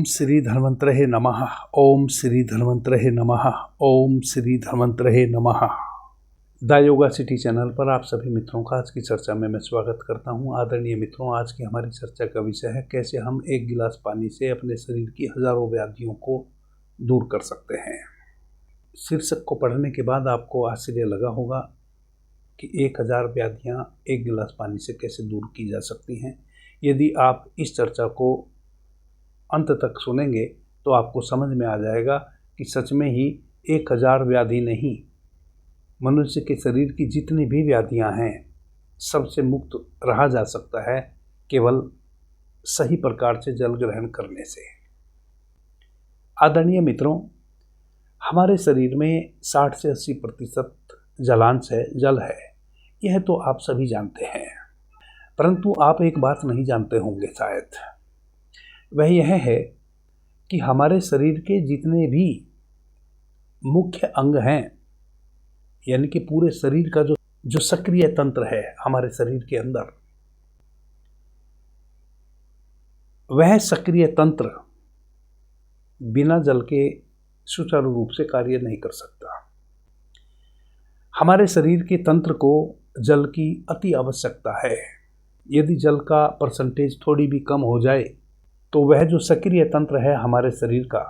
श्री धन्वंतरे नमः। ओम श्री धन्वंतरे नमः। ओम श्री धन्वंतरे नमः। द योगा सिटी चैनल पर आप सभी मित्रों का आज की चर्चा में मैं स्वागत करता हूं। आदरणीय मित्रों, आज की हमारी चर्चा का विषय है कैसे हम एक गिलास पानी से अपने शरीर की हजारों व्याधियों को दूर कर सकते हैं। शीर्षक को पढ़ने के बाद आपको आश्चर्य लगा होगा कि 1000 व्याधियां एक गिलास पानी से कैसे दूर की जा सकती हैं। यदि आप इस चर्चा को अंत तक सुनेंगे तो आपको समझ में आ जाएगा कि सच में ही 1000 व्याधि नहीं, मनुष्य के शरीर की जितनी भी व्याधियां हैं सबसे मुक्त रहा जा सकता है केवल सही प्रकार से जल ग्रहण करने से। आदरणीय मित्रों, हमारे शरीर में 60 से 80% जलांश है, जल है। यह तो आप सभी जानते हैं, परंतु आप एक बात नहीं जानते होंगे शायद। वह यह है कि हमारे शरीर के जितने भी मुख्य अंग हैं, यानी कि पूरे शरीर का जो सक्रिय तंत्र है हमारे शरीर के अंदर, वह सक्रिय तंत्र बिना जल के सुचारू रूप से कार्य नहीं कर सकता। हमारे शरीर के तंत्र को जल की अति आवश्यकता है। यदि जल का परसेंटेज थोड़ी भी कम हो जाए तो वह जो सक्रिय तंत्र है हमारे शरीर का,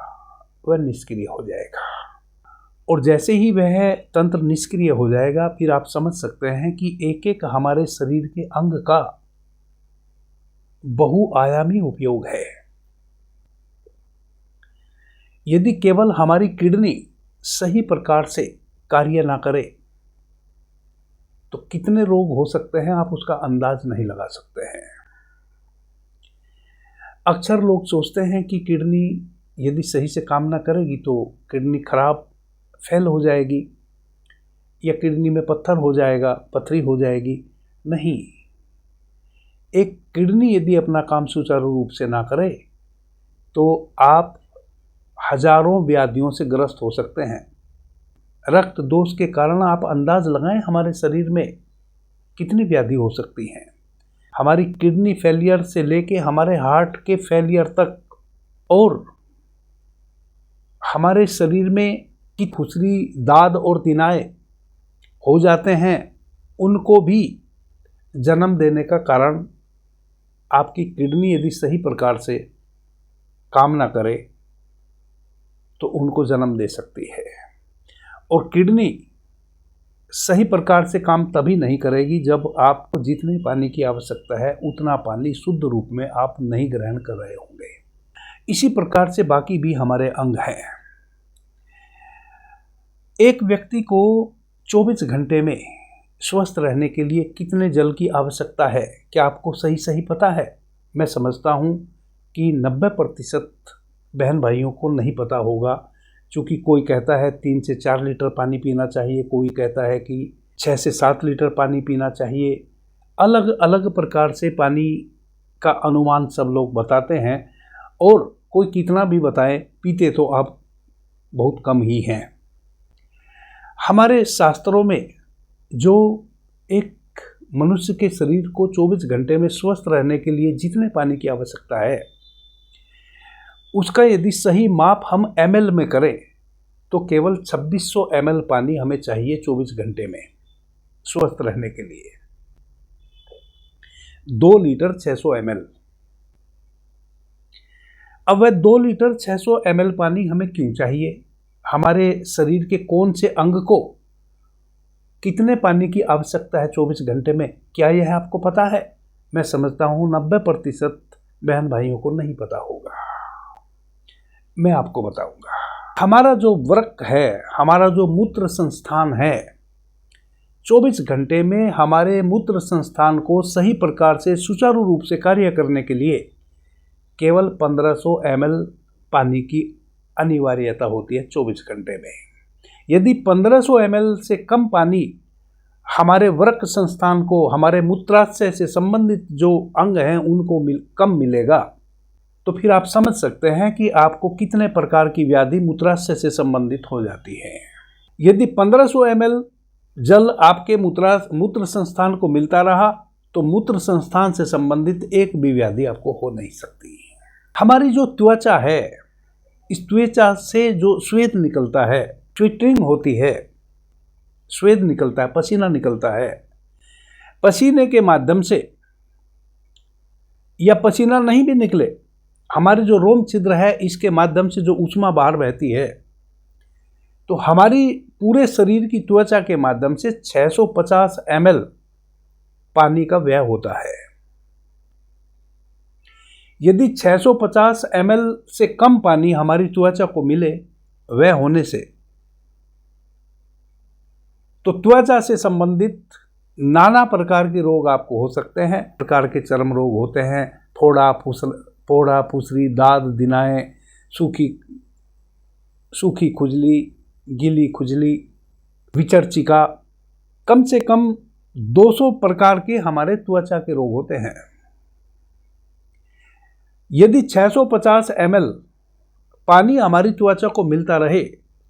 वह निष्क्रिय हो जाएगा। और जैसे ही वह तंत्र निष्क्रिय हो जाएगा, फिर आप समझ सकते हैं कि एक एक हमारे शरीर के अंग का बहुआयामी उपयोग है। यदि केवल हमारी किडनी सही प्रकार से कार्य ना करे तो कितने रोग हो सकते हैं आप उसका अंदाज नहीं लगा सकते हैं। अक्सर लोग सोचते हैं कि किडनी यदि सही से काम ना करेगी तो किडनी खराब फेल हो जाएगी या किडनी में पत्थर हो जाएगा, पथरी हो जाएगी। नहीं, एक किडनी यदि अपना काम सुचारू रूप से ना करे तो आप हजारों व्याधियों से ग्रस्त हो सकते हैं। रक्त दोष के कारण आप अंदाज लगाएं हमारे शरीर में कितनी व्याधि हो सकती हैं। हमारी किडनी फेलियर से लेके हमारे हार्ट के फेलियर तक, और हमारे शरीर में की खुसरी, दाद और तिनाए हो जाते हैं, उनको भी जन्म देने का कारण आपकी किडनी यदि सही प्रकार से काम ना करे तो उनको जन्म दे सकती है। और किडनी सही प्रकार से काम तभी नहीं करेगी जब आपको जितने पानी की आवश्यकता है उतना पानी शुद्ध रूप में आप नहीं ग्रहण कर रहे होंगे। इसी प्रकार से बाकी भी हमारे अंग हैं। एक व्यक्ति को 24 घंटे में स्वस्थ रहने के लिए कितने जल की आवश्यकता है, क्या आपको सही पता है? मैं समझता हूँ कि 90% बहन भाइयों को नहीं पता होगा, क्योंकि कोई कहता है 3 से 4 लीटर पानी पीना चाहिए, कोई कहता है कि 6 से 7 लीटर पानी पीना चाहिए। अलग अलग प्रकार से पानी का अनुमान सब लोग बताते हैं, और कोई कितना भी बताए, पीते तो आप बहुत कम ही हैं। हमारे शास्त्रों में जो एक मनुष्य के शरीर को 24 घंटे में स्वस्थ रहने के लिए जितने पानी की आवश्यकता है, उसका यदि सही माप हम ml में करें तो केवल 2600 ml पानी हमें चाहिए 24 घंटे में स्वस्थ रहने के लिए। 2 लीटर 600 ml। अब वह 2 लीटर 600 ml पानी हमें क्यों चाहिए? हमारे शरीर के कौन से अंग को कितने पानी की आवश्यकता है 24 घंटे में, क्या यह आपको पता है? मैं समझता हूँ 90% बहन भाइयों को नहीं पता होगा। मैं आपको बताऊंगा। हमारा जो वृक्क है, हमारा जो मूत्र संस्थान है, 24 घंटे में हमारे मूत्र संस्थान को सही प्रकार से सुचारू रूप से कार्य करने के लिए केवल 1500 ml पानी की अनिवार्यता होती है 24 घंटे में। यदि 1500 ml से कम पानी हमारे वृक्क संस्थान को, हमारे मूत्राशय से संबंधित जो अंग हैं उनको कम मिलेगा, तो फिर आप समझ सकते हैं कि आपको कितने प्रकार की व्याधि मूत्राशय से संबंधित हो जाती है। यदि 1500 ml जल आपके मूत्र संस्थान को मिलता रहा तो मूत्र संस्थान से संबंधित एक भी व्याधि आपको हो नहीं सकती। हमारी जो त्वचा है, इस त्वचा से जो श्वेत निकलता है, ट्विटरिंग होती है, श्वेत निकलता है, पसीना निकलता है, पसीने के माध्यम से या पसीना नहीं भी निकले, हमारे जो रोम छिद्र है इसके माध्यम से जो ऊष्मा बाहर बहती है, तो हमारी पूरे शरीर की त्वचा के माध्यम से 650 ml पानी का व्यय होता है। यदि 650 ml से कम पानी हमारी त्वचा को मिले व्यय होने से, तो त्वचा से संबंधित नाना प्रकार के रोग आपको हो सकते हैं। प्रकार के चर्म रोग होते हैं, फोड़ा, फुसरी, दाद, दिनाएं, सूखी खुजली, गीली खुजली, विचर्चिका, कम से कम 200 प्रकार के हमारे त्वचा के रोग होते हैं। यदि 650 ml पानी हमारी त्वचा को मिलता रहे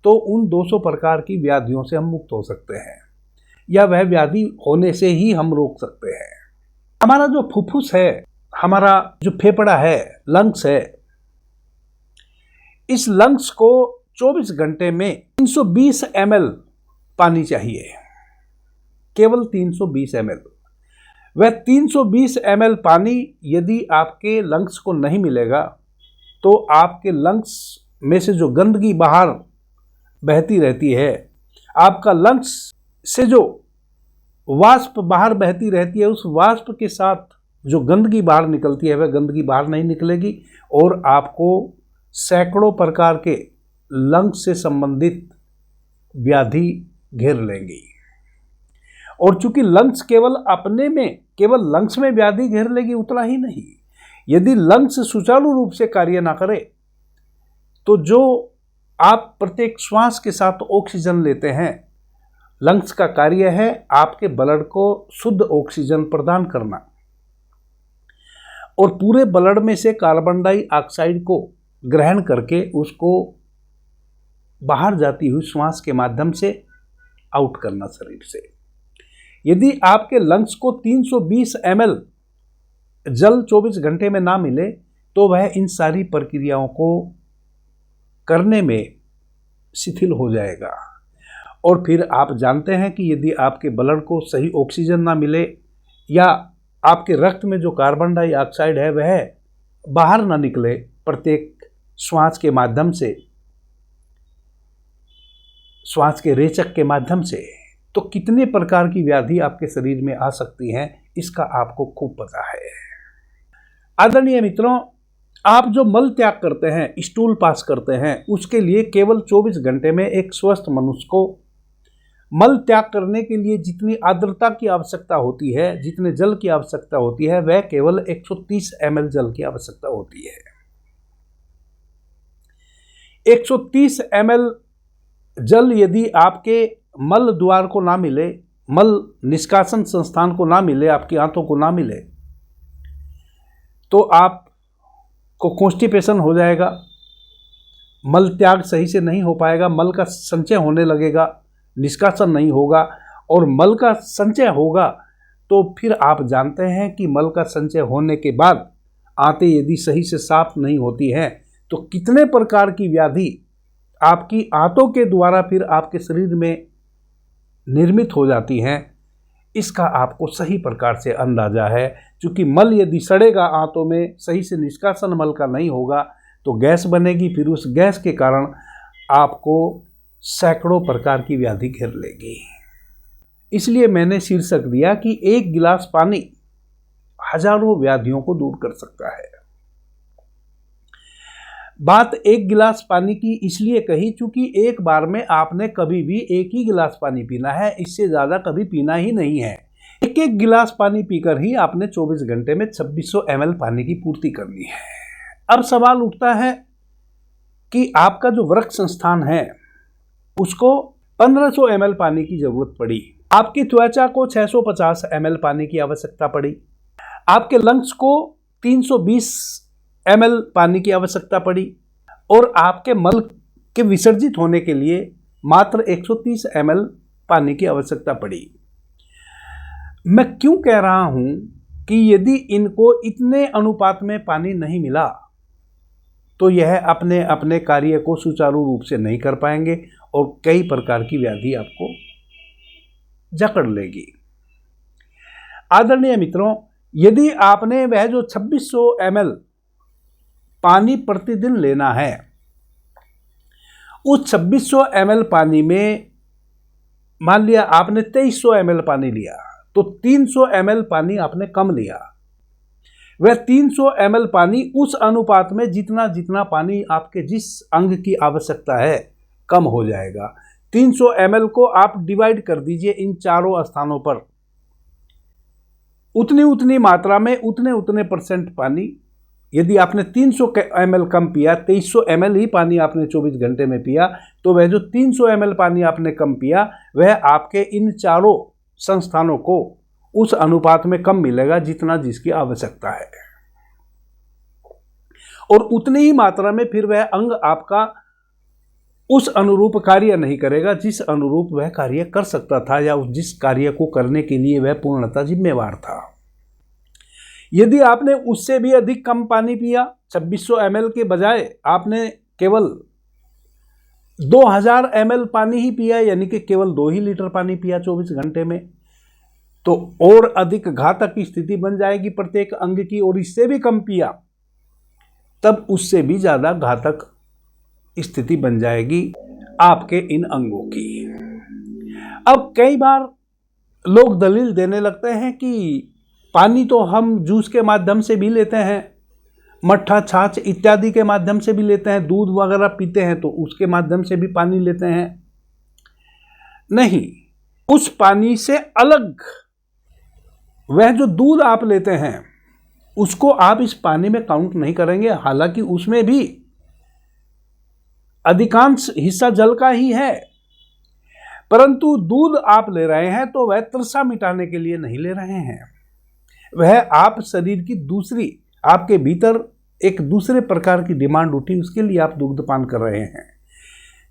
तो उन 200 प्रकार की व्याधियों से हम मुक्त हो सकते हैं, या वह व्याधि होने से ही हम रोक सकते हैं। हमारा जो फुफ्फुस है, हमारा जो फेफड़ा है, लंग्स है, इस लंग्स को 24 घंटे में 320 ml पानी चाहिए, केवल 320 ml। वह 320 ml पानी यदि आपके लंग्स को नहीं मिलेगा तो आपके लंग्स में से जो गंदगी बाहर बहती रहती है, आपका लंग्स से जो वाष्प बाहर बहती रहती है, उस वाष्प के साथ जो गंदगी बाहर निकलती है वह गंदगी बाहर नहीं निकलेगी और आपको सैकड़ों प्रकार के लंग्स से संबंधित व्याधि घेर लेंगी। और चूंकि लंग्स केवल लंग्स में व्याधि घेर लेगी उतना ही नहीं, यदि लंग्स सुचारू रूप से कार्य ना करे तो जो आप प्रत्येक श्वास के साथ ऑक्सीजन लेते हैं, लंग्स का कार्य है आपके ब्लड को शुद्ध ऑक्सीजन प्रदान करना और पूरे ब्लड में से कार्बन डाइऑक्साइड को ग्रहण करके उसको बाहर जाती हुई श्वास के माध्यम से आउट करना शरीर से। यदि आपके लंग्स को 320 ml जल 24 घंटे में ना मिले तो वह इन सारी प्रक्रियाओं को करने में शिथिल हो जाएगा। और फिर आप जानते हैं कि यदि आपके ब्लड को सही ऑक्सीजन ना मिले या आपके रक्त में जो कार्बन डाइऑक्साइड है वह बाहर ना निकले प्रत्येक श्वास के माध्यम से, श्वास के रेचक के माध्यम से, तो कितने प्रकार की व्याधि आपके शरीर में आ सकती हैं इसका आपको खूब पता है। आदरणीय मित्रों, आप जो मल त्याग करते हैं, स्टूल पास करते हैं, उसके लिए केवल 24 घंटे में एक स्वस्थ मनुष्य को मल त्याग करने के लिए जितनी आर्द्रता की आवश्यकता होती है, जितने जल की आवश्यकता होती है, वह केवल 130 ml जल की आवश्यकता होती है। 130 ml जल यदि आपके मल द्वार को ना मिले, मल निष्कासन संस्थान को ना मिले, आपकी आंतों को ना मिले, तो आपको कॉन्स्टिपेशन हो जाएगा, मल त्याग सही से नहीं हो पाएगा, मल का संचय होने लगेगा, निष्कासन नहीं होगा। और मल का संचय होगा तो फिर आप जानते हैं कि मल का संचय होने के बाद आंतें यदि सही से साफ नहीं होती हैं तो कितने प्रकार की व्याधि आपकी आंतों के द्वारा फिर आपके शरीर में निर्मित हो जाती हैं, इसका आपको सही प्रकार से अंदाजा है। क्योंकि मल यदि सड़ेगा आंतों में, सही से निष्कासन मल का नहीं होगा तो गैस बनेगी, फिर उस गैस के कारण आपको सैकड़ों प्रकार की व्याधि घेर लेगी। इसलिए मैंने शीर्षक दिया कि एक गिलास पानी हजारों व्याधियों को दूर कर सकता है। बात एक गिलास पानी की इसलिए कही क्योंकि एक बार में आपने कभी भी एक ही गिलास पानी पीना है, इससे ज़्यादा कभी पीना ही नहीं है। एक एक गिलास पानी पीकर ही आपने 24 घंटे में 2600 ml पानी की पूर्ति करनी है। अब सवाल उठता है कि आपका जो वृक्क संस्थान है उसको 1500 ml पानी की जरूरत पड़ी, आपकी त्वचा को 650 ml पानी की आवश्यकता पड़ी, आपके लंग्स को 320 ml पानी की आवश्यकता पड़ी और आपके मल के विसर्जित होने के लिए मात्र 130 ml पानी की आवश्यकता पड़ी। मैं क्यों कह रहा हूं कि यदि इनको इतने अनुपात में पानी नहीं मिला तो यह अपने अपने कार्य को सुचारू रूप से नहीं कर पाएंगे और कई प्रकार की व्याधि आपको जकड़ लेगी। आदरणीय मित्रों, यदि आपने वह जो 2600 ml पानी प्रतिदिन लेना है, उस 2600 ml पानी में मान लिया आपने 2300 ml पानी लिया, तो 300 ml पानी आपने कम लिया। वह 300 ml पानी उस अनुपात में जितना जितना पानी आपके जिस अंग की आवश्यकता है कम हो जाएगा। 300 ml को आप डिवाइड कर दीजिए इन चारों स्थानों पर, उतनी उतनी मात्रा में उतने उतने % पानी। यदि आपने 300 ml कम पिया, 2300 ml ही पानी आपने 24 घंटे में पिया, तो वह जो 300 ml पानी आपने कम पिया वह आपके इन चारों संस्थानों को उस अनुपात में कम मिलेगा जितना जिसकी आवश्यकता है, और उतनी ही मात्रा में फिर वह अंग आपका उस अनुरूप कार्य नहीं करेगा जिस अनुरूप वह कार्य कर सकता था या जिस कार्य को करने के लिए वह पूर्णतः जिम्मेवार था। यदि आपने उससे भी अधिक कम पानी पिया, 2600 ml के बजाय आपने केवल 2000 ml पानी ही पिया, यानी कि केवल 2 ही लीटर पानी पिया 24 घंटे में, तो और अधिक घातक स्थिति बन जाएगी प्रत्येक अंग की। और इससे भी कम पिया तब उससे भी ज़्यादा घातक स्थिति बन जाएगी आपके इन अंगों की। अब कई बार लोग दलील देने लगते हैं कि पानी तो हम जूस के माध्यम से भी लेते हैं, मट्ठा, छाछ इत्यादि के माध्यम से भी लेते हैं, दूध वगैरह पीते हैं तो उसके माध्यम से भी पानी लेते हैं। नहीं, उस पानी से अलग वह जो दूध आप लेते हैं उसको आप इस पानी में काउंट नहीं करेंगे। हालांकि उसमें भी अधिकांश हिस्सा जल का ही है, परंतु दूध आप ले रहे हैं तो वह तृषा मिटाने के लिए नहीं ले रहे हैं। वह आप शरीर की दूसरी, आपके भीतर एक दूसरे प्रकार की डिमांड उठी, उसके लिए आप दुग्धपान कर रहे हैं।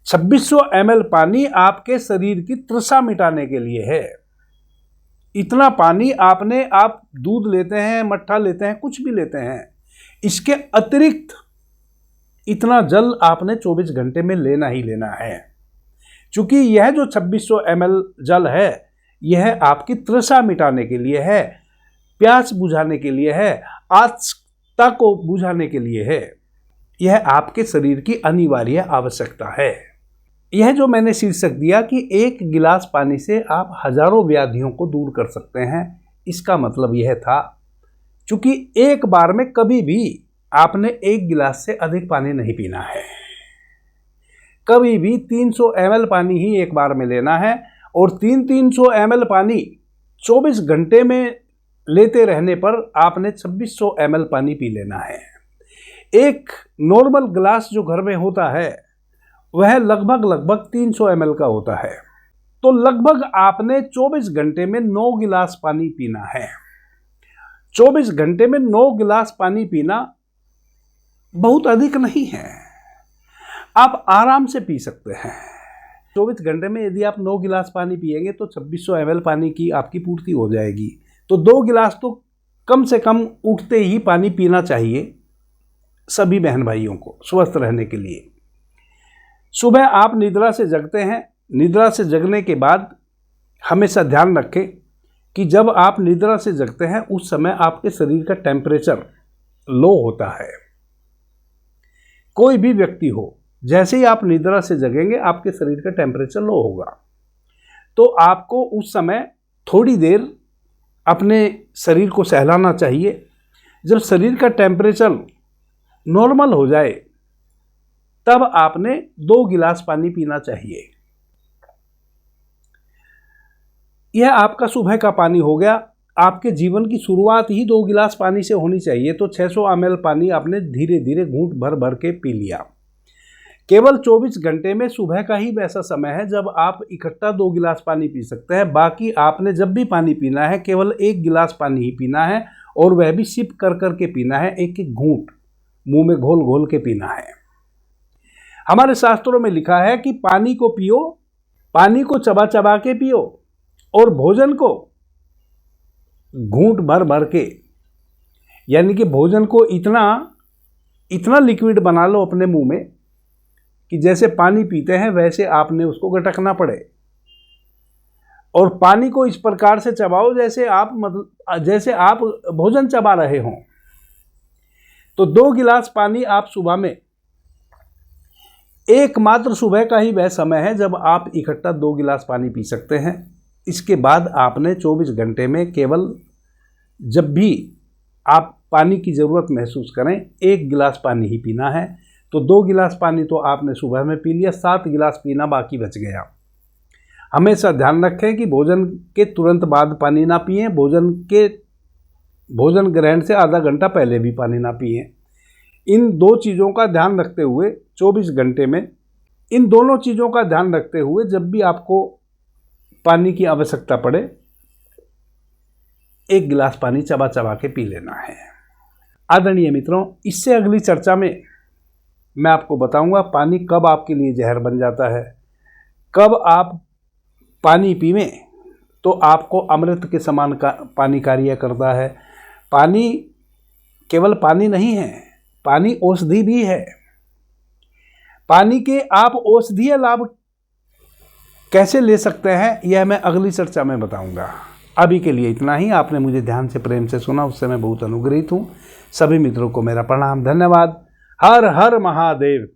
2600 ml पानी आपके शरीर की तृषा मिटाने के लिए है। इतना पानी आपने, आप दूध लेते हैं, मट्ठा लेते हैं, कुछ भी लेते हैं, इसके अतिरिक्त इतना जल आपने 24 घंटे में लेना ही लेना है। क्योंकि यह जो 2600 ml जल है यह आपकी तृषा मिटाने के लिए है, प्यास बुझाने के लिए है, आत्सकता को बुझाने के लिए है। यह आपके शरीर की अनिवार्य आवश्यकता है। यह जो मैंने शीर्षक दिया कि 1 गिलास पानी से आप हजारों व्याधियों को दूर कर सकते हैं, इसका मतलब यह था क्योंकि एक बार में कभी भी आपने 1 गिलास से अधिक पानी नहीं पीना है। कभी भी 300 ml पानी ही एक बार में लेना है, और 300 ml पानी 24 घंटे में लेते रहने पर आपने 2600 ml पानी पी लेना है। एक नॉर्मल गिलास जो घर में होता है वह लगभग 300 ml का होता है, तो लगभग आपने 24 घंटे में 9 गिलास पानी पीना है। 24 घंटे में 9 गिलास पानी पीना बहुत अधिक नहीं है, आप आराम से पी सकते हैं। 24 घंटे में यदि आप 9 गिलास पानी पिएंगे तो 2600 ml पानी की आपकी पूर्ति हो जाएगी। तो 2 गिलास तो कम से कम उठते ही पानी पीना चाहिए सभी बहन भाइयों को स्वस्थ रहने के लिए। सुबह आप निद्रा से जगते हैं, निद्रा से जगने के बाद हमेशा ध्यान रखें कि जब आप निद्रा से जगते हैं उस समय आपके शरीर का टेम्परेचर लो होता है। कोई भी व्यक्ति हो, जैसे ही आप निद्रा से जगेंगे आपके शरीर का टेम्परेचर लो होगा, तो आपको उस समय थोड़ी देर अपने शरीर को सहलाना चाहिए। जब शरीर का टेम्परेचर नॉर्मल हो जाए तब आपने 2 गिलास पानी पीना चाहिए। यह आपका सुबह का पानी हो गया। आपके जीवन की शुरुआत ही 2 गिलास पानी से होनी चाहिए, तो 600 ml पानी आपने धीरे धीरे घूंट भर भर के पी लिया। केवल 24 घंटे में सुबह का ही वैसा समय है जब आप इकट्ठा 2 गिलास पानी पी सकते हैं। बाकी आपने जब भी पानी पीना है केवल 1 गिलास पानी ही पीना है, और वह भी सिप कर कर के पीना है, एक एक घूंट मुंह में घोल घोल के पीना है। हमारे शास्त्रों में लिखा है कि पानी को पियो, पानी को चबा चबा के पियो, और भोजन को घूंट भर भर के, यानी कि भोजन को इतना इतना लिक्विड बना लो अपने मुंह में कि जैसे पानी पीते हैं वैसे आपने उसको गटकना पड़े, और पानी को इस प्रकार से चबाओ जैसे आप भोजन चबा रहे हों। तो 2 गिलास पानी आप सुबह में, एकमात्र सुबह का ही वह समय है जब आप इकट्ठा 2 गिलास पानी पी सकते हैं। इसके बाद आपने 24 घंटे में केवल जब भी आप पानी की ज़रूरत महसूस करें 1 गिलास पानी ही पीना है। तो 2 गिलास पानी तो आपने सुबह में पी लिया, 7 गिलास पीना बाकी बच गया। हमेशा ध्यान रखें कि भोजन के तुरंत बाद पानी ना पिएं, भोजन ग्रहण से आधा घंटा पहले भी पानी ना पिएं। इन 2 चीज़ों का ध्यान रखते हुए 24 घंटे में इन दोनों चीज़ों का ध्यान रखते हुए जब भी आपको पानी की आवश्यकता पड़े 1 गिलास पानी चबा चबा के पी लेना है। आदरणीय मित्रों, इससे अगली चर्चा में मैं आपको बताऊंगा पानी कब आपके लिए जहर बन जाता है, कब आप पानी पीवें तो आपको अमृत के समान का पानी कार्य करता है। पानी केवल पानी नहीं है, पानी औषधि भी है। पानी के आप औषधीय लाभ कैसे ले सकते हैं यह मैं अगली चर्चा में बताऊंगा। अभी के लिए इतना ही। आपने मुझे ध्यान से प्रेम से सुना, उससे मैं बहुत अनुग्रहित हूँ। सभी मित्रों को मेरा प्रणाम, धन्यवाद। हर हर महादेव।